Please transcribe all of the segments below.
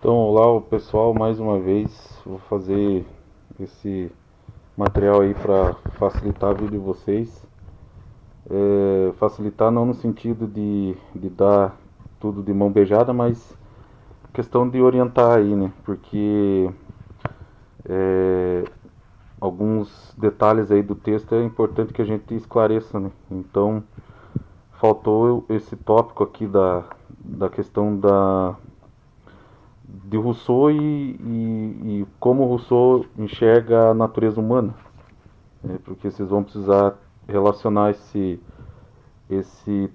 Então, olá pessoal, mais uma vez vou fazer esse material aí para facilitar a vida de vocês. Facilitar não no sentido de dar tudo de mão beijada, mas questão de orientar aí, né? Porque é, alguns detalhes aí do texto é importante que a gente esclareça, né? Então, faltou esse tópico aqui da questão de Rousseau e como Rousseau enxerga a natureza humana, né? Porque vocês vão precisar relacionar esse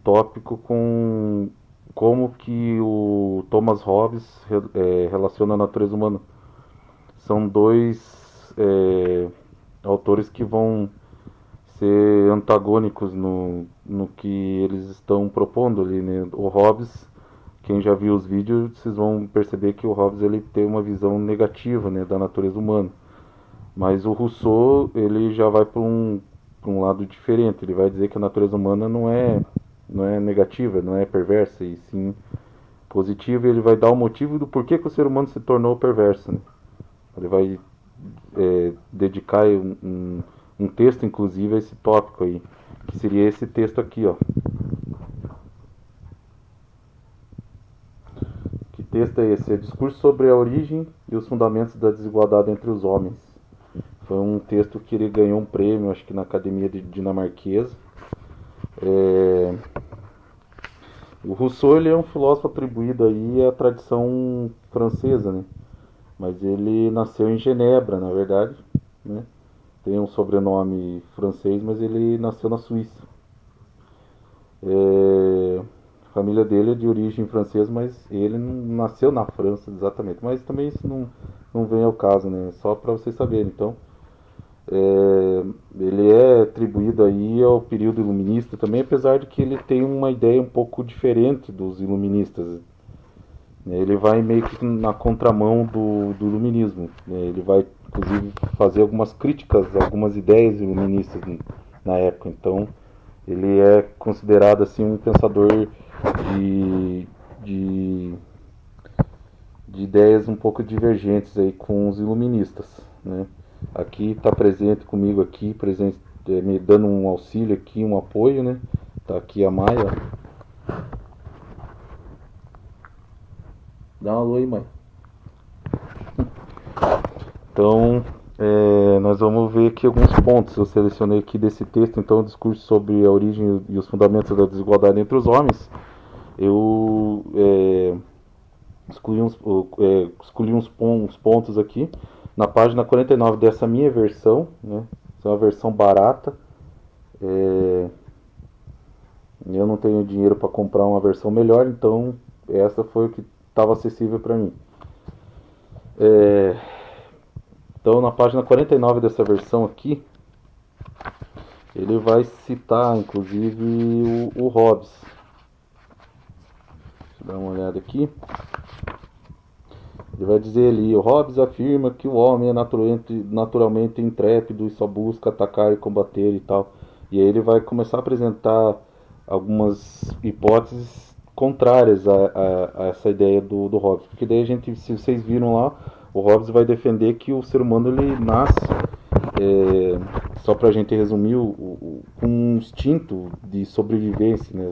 tópico com como que o Thomas Hobbes relaciona a natureza humana. São dois autores que vão ser antagônicos no que eles estão propondo ali, né? O Hobbes, quem já viu os vídeos, vocês vão perceber que o Hobbes ele tem uma visão negativa, né, da natureza humana. Mas o Rousseau ele já vai para um lado diferente. Ele vai dizer que a natureza humana não é negativa, não é perversa, e sim positiva. E ele vai dar o motivo do porquê que o ser humano se tornou perverso, né? Ele vai dedicar um texto, inclusive, a esse tópico aí, que seria esse texto aqui, ó. Que texto é esse? É Discurso sobre a origem e os fundamentos da desigualdade entre os homens. Foi um texto que ele ganhou um prêmio, acho que na Academia Dinamarquesa. É... O Rousseau ele é um filósofo atribuído aí à tradição francesa, né? Mas ele nasceu em Genebra, na verdade, né? Tem um sobrenome francês, mas ele nasceu na Suíça. A família dele é de origem francesa, mas ele não nasceu na França exatamente. Mas também isso não vem ao caso, né? Só para vocês saberem. Então, ele é atribuído aí ao período iluminista também, apesar de que ele tem uma ideia um pouco diferente dos iluministas. Ele vai meio que na contramão do iluminismo. Ele vai, inclusive, fazer algumas críticas a algumas ideias iluministas na época. Então, ele é considerado assim um pensador de, de, de ideias um pouco divergentes aí com os iluministas, né? Aqui está presente comigo aqui, presente, me dando um auxílio aqui, um apoio, né? Tá aqui a Maia. Dá um alô aí, mãe. Então, nós vamos ver aqui alguns pontos. Eu selecionei aqui desse texto, então, o discurso sobre a origem e os fundamentos da desigualdade entre os homens. Eu escolhi uns pontos aqui. Na página 49 dessa minha versão, né? Essa é uma versão barata. Eu não tenho dinheiro para comprar uma versão melhor, então essa foi o que estava acessível para mim. Então, na página 49 dessa versão aqui, ele vai citar, inclusive, o Hobbes. Deixa eu dar uma olhada aqui. Ele vai dizer ali: o Hobbes afirma que o homem é naturalmente intrépido e só busca atacar e combater e tal. E aí ele vai começar a apresentar algumas hipóteses contrárias a essa ideia do Hobbes. Porque daí a gente, se vocês viram lá, o Hobbes vai defender que o ser humano ele nasce, só para a gente resumir, com um instinto de sobrevivência, né?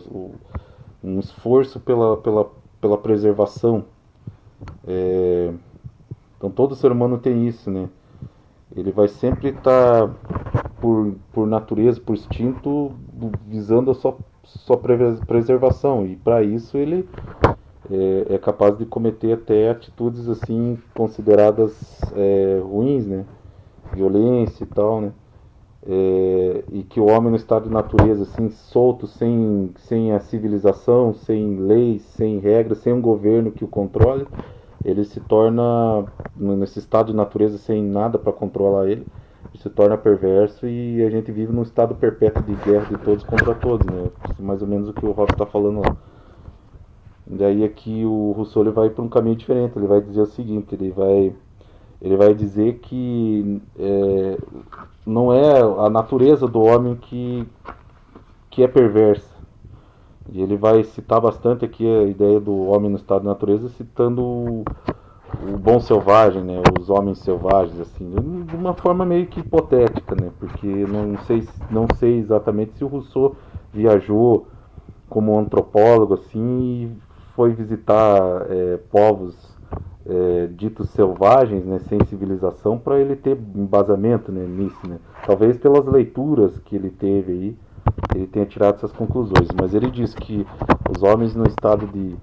Um esforço pela preservação. Então todo ser humano tem isso, né? Ele vai sempre estar, por natureza, por instinto, visando a sua preservação. E para isso ele é capaz de cometer até atitudes assim consideradas ruins, né? Violência e tal, né? E que o homem no estado de natureza, assim, solto, sem a civilização, sem leis, sem regras, sem um governo que o controle, ele se torna, nesse estado de natureza sem nada para controlar ele, se torna perverso e a gente vive num estado perpétuo de guerra de todos contra todos, né? Mais ou menos o que o Hobbes está falando lá. Daí aqui o Rousseau ele vai para um caminho diferente, ele vai dizer o seguinte, ele vai dizer que não é a natureza do homem que é perversa. E ele vai citar bastante aqui a ideia do homem no estado de natureza, citando o bom selvagem, né, os homens selvagens, assim, de uma forma meio que hipotética, né, porque não sei exatamente se o Rousseau viajou como antropólogo assim e foi visitar povos ditos selvagens, né, sem civilização, para ele ter embasamento, né, nisso, né. Talvez pelas leituras que ele teve aí, ele tenha tirado essas conclusões, mas ele diz que os homens no estado de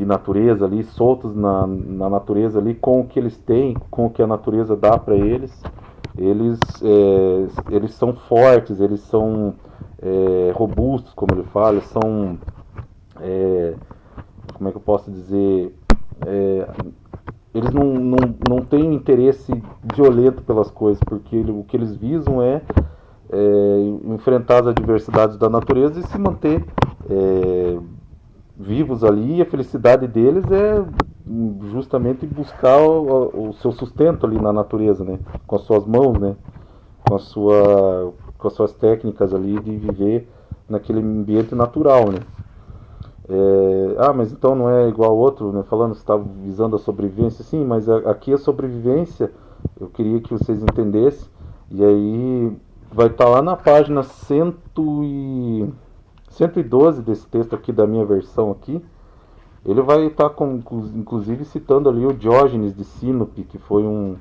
natureza ali, soltos na natureza ali, com o que eles têm, com o que a natureza dá para eles são fortes, eles são robustos, como ele fala, eles são, como é que eu posso dizer, eles não têm um interesse violento pelas coisas, porque o que eles visam é enfrentar as adversidades da natureza e se manter vivos ali, e a felicidade deles é justamente buscar o seu sustento ali na natureza, né? Com as suas mãos, né? Com as suas técnicas ali de viver naquele ambiente natural, né? Mas então não é igual ao outro, né? Falando, você está visando a sobrevivência, sim, mas aqui a sobrevivência, eu queria que vocês entendessem, e aí vai estar lá na página 112 desse texto aqui da minha versão aqui. Ele vai estar inclusive citando ali o Diógenes de Sinope, que foi um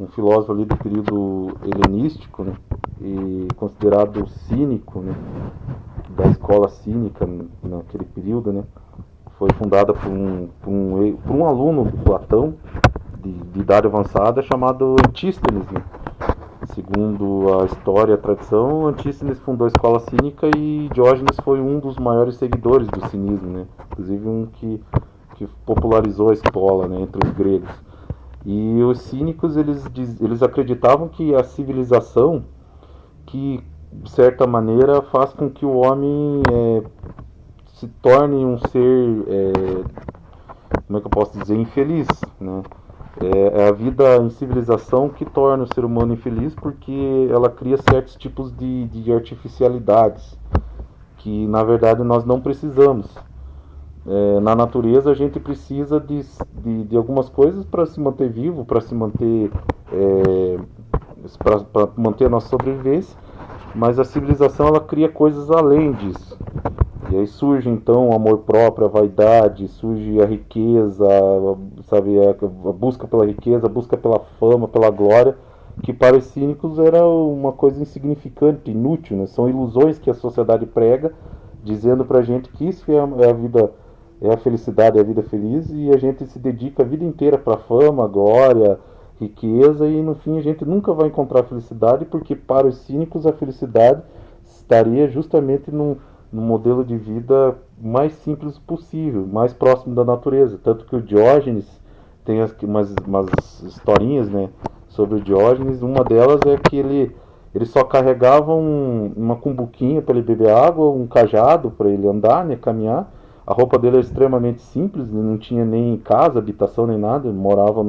filósofo ali do período helenístico, né, e considerado cínico, né, da escola cínica naquele período, né. Foi fundada por um aluno de Platão de idade avançada chamado Antístenes, né. Segundo a história e a tradição, Antístenes fundou a escola cínica e Diógenes foi um dos maiores seguidores do cinismo, né? Inclusive um que popularizou a escola, né, entre os gregos. E os cínicos, eles acreditavam que a civilização, que de certa maneira faz com que o homem se torne um ser, como é que eu posso dizer, infeliz, né? É a vida em civilização que torna o ser humano infeliz, porque ela cria certos tipos de artificialidades que na verdade nós não precisamos. Na natureza a gente precisa de algumas coisas para se manter vivo, para se manter para manter a nossa sobrevivência, mas a civilização ela cria coisas além disso. E aí surge então o amor próprio, a vaidade, surge a riqueza, sabe, a busca pela riqueza, a busca pela fama, pela glória, que para os cínicos era uma coisa insignificante, inútil, né? São ilusões que a sociedade prega, dizendo pra gente que isso é a vida, é a felicidade, é a vida feliz, e a gente se dedica a vida inteira para fama, glória, riqueza, e no fim a gente nunca vai encontrar felicidade, porque para os cínicos a felicidade estaria justamente no modelo de vida mais simples possível, mais próximo da natureza. Tanto que o Diógenes tem umas historinhas, né, sobre o Diógenes. Uma delas é que ele só carregava uma cumbuquinha para ele beber água, um cajado para ele andar, né, caminhar. A roupa dele era extremamente simples, ele não tinha nem casa, habitação, nem nada, ele morava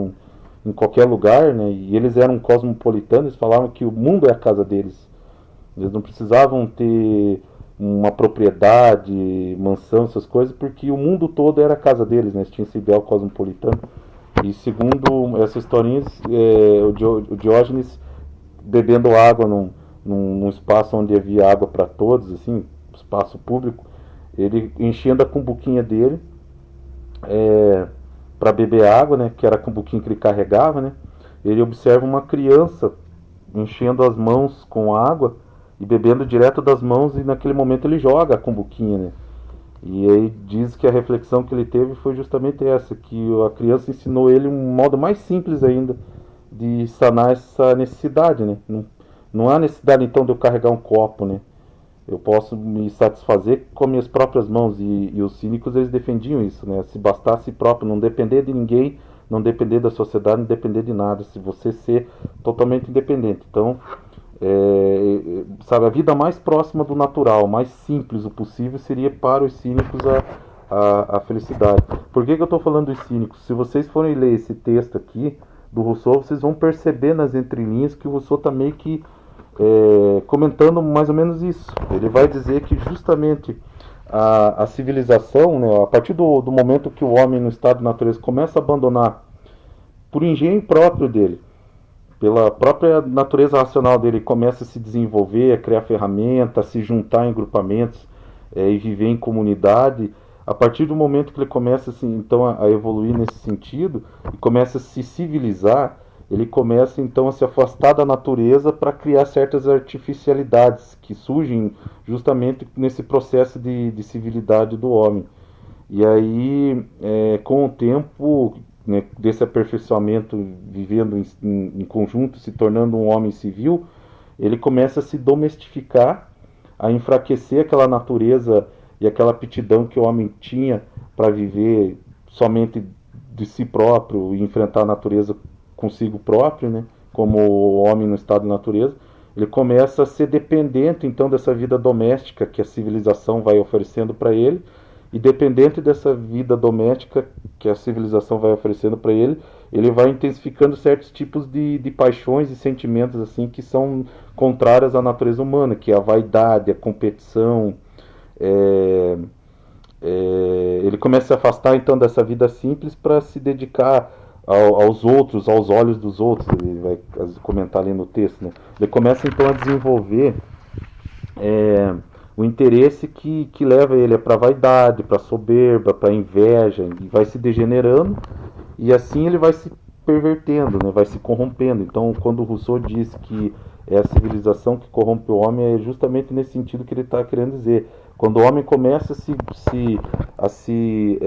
em qualquer lugar, né, e eles eram cosmopolitanos, eles falavam que o mundo é a casa deles. Eles não precisavam ter uma propriedade, mansão, essas coisas, porque o mundo todo era a casa deles, né? Eles tinham esse ideal cosmopolitano. E segundo essas historinhas, o Diógenes bebendo água num espaço onde havia água para todos, assim, espaço público, ele enchendo a cumbuquinha dele para beber água, né? Que era a cumbuquinha que ele carregava, né? Ele observa uma criança enchendo as mãos com água e bebendo direto das mãos, e naquele momento ele joga a cumbuquinha, né? E aí diz que a reflexão que ele teve foi justamente essa, que a criança ensinou ele um modo mais simples ainda de sanar essa necessidade, né? Não há necessidade então de eu carregar um copo, né? Eu posso me satisfazer com minhas próprias mãos, e os cínicos eles defendiam isso, né? Se bastar a si próprio, não depender de ninguém, não depender da sociedade, não depender de nada, se você ser totalmente independente. Então, sabe, a vida mais próxima do natural, mais simples o possível, seria para os cínicos a felicidade. Por que eu estou falando dos cínicos? Se vocês forem ler esse texto aqui do Rousseau, vocês vão perceber nas entrelinhas que o Rousseau está meio que comentando mais ou menos isso. Ele vai dizer que justamente a civilização, né, a partir do momento que o homem no estado de natureza começa a abandonar, por engenho próprio dele, pela própria natureza racional dele, começa a se desenvolver, a criar ferramentas, a se juntar em grupamentos e viver em comunidade. A partir do momento que ele começa assim, então a evoluir nesse sentido e começa a se civilizar, ele começa então a se afastar da natureza para criar certas artificialidades que surgem justamente nesse processo de civilidade do homem. E aí, com o tempo, né, desse aperfeiçoamento, vivendo em conjunto, se tornando um homem civil, ele começa a se domestificar, a enfraquecer aquela natureza e aquela aptidão que o homem tinha para viver somente de si próprio e enfrentar a natureza consigo próprio, né, como o homem no estado de natureza. Ele começa a ser dependente então dessa vida doméstica que a civilização vai oferecendo para ele, e dependente dessa vida doméstica que a civilização vai oferecendo para ele, ele vai intensificando certos tipos de paixões e sentimentos assim que são contrários à natureza humana, que é a vaidade, a competição. Ele começa a se afastar então dessa vida simples para se dedicar aos outros, aos olhos dos outros. Ele vai comentar ali no texto, né? Ele começa então a desenvolver o interesse que leva ele para a vaidade, para a soberba, para a inveja, e vai se degenerando, e assim ele vai se pervertendo, né? Vai se corrompendo. Então, quando Rousseau diz que é a civilização que corrompe o homem, é justamente nesse sentido que ele está querendo dizer. Quando o homem começa a se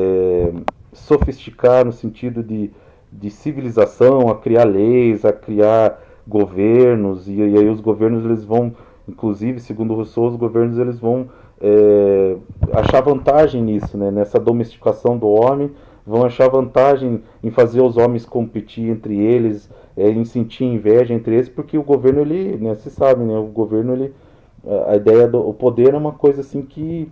sofisticar no sentido de civilização, a criar leis, a criar governos, e aí os governos eles vão, inclusive, segundo Rousseau, os governos eles vão achar vantagem nisso, né? Nessa domesticação do homem, vão achar vantagem em fazer os homens competir entre eles, em sentir inveja entre eles, porque o governo, ele, né, se sabe, né? O governo, ele, a ideia do o poder é uma coisa assim que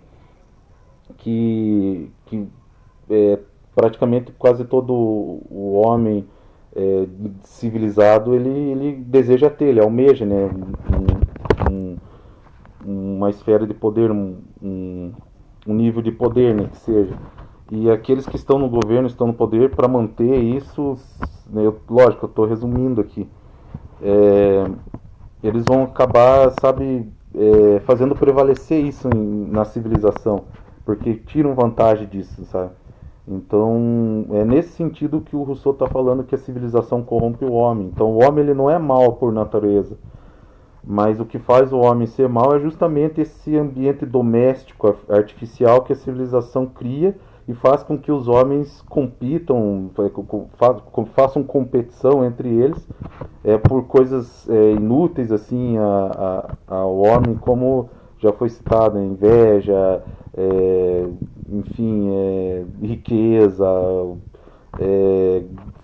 praticamente quase todo o homem civilizado ele deseja ter, ele almeja, né? Uma esfera de poder, um nível de poder, né, que seja. E aqueles que estão no governo, estão no poder, para manter isso, né, lógico, eu estou resumindo aqui, eles vão acabar, sabe, fazendo prevalecer isso na civilização, porque tiram vantagem disso, sabe? Então, é nesse sentido que o Rousseau está falando que a civilização corrompe o homem. Então, o homem ele não é mau por natureza, mas o que faz o homem ser mau é justamente esse ambiente doméstico, artificial que a civilização cria e faz com que os homens compitam, façam competição entre eles por coisas inúteis assim ao homem, como já foi citado, inveja, enfim, riqueza,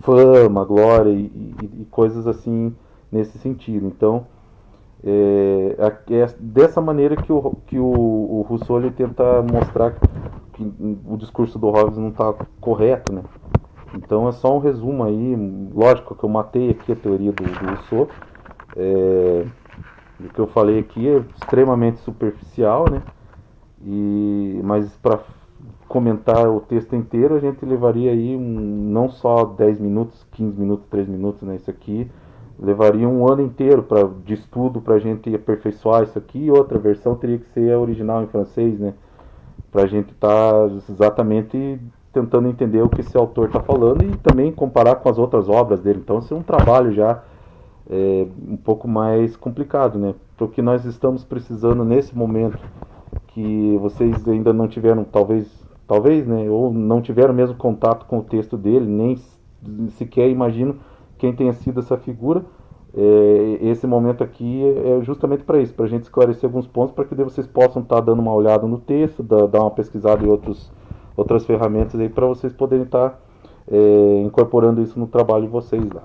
fama, glória e coisas assim nesse sentido. Então, é dessa maneira que o Rousseau ele tenta mostrar que o discurso do Hobbes não está correto, né? Então é só um resumo aí, lógico que eu matei aqui a teoria do Rousseau, o que eu falei aqui é extremamente superficial, né? Mas para comentar o texto inteiro a gente levaria aí não só 10 minutos, 15 minutos, 3 minutos, né? Isso aqui levaria um ano inteiro de estudo para a gente aperfeiçoar isso aqui, e outra versão teria que ser a original em francês, né? Para a gente estar exatamente tentando entender o que esse autor está falando e também comparar com as outras obras dele. Então, isso é um trabalho já um pouco mais complicado, né? Para o que nós estamos precisando nesse momento, que vocês ainda não tiveram, talvez, né? Ou não tiveram mesmo contato com o texto dele, nem sequer imagino quem tenha sido essa figura. Esse momento aqui é justamente para isso, para a gente esclarecer alguns pontos, para que vocês possam estar dando uma olhada no texto, dar uma pesquisada em outras ferramentas aí, para vocês poderem estar incorporando isso no trabalho de vocês lá.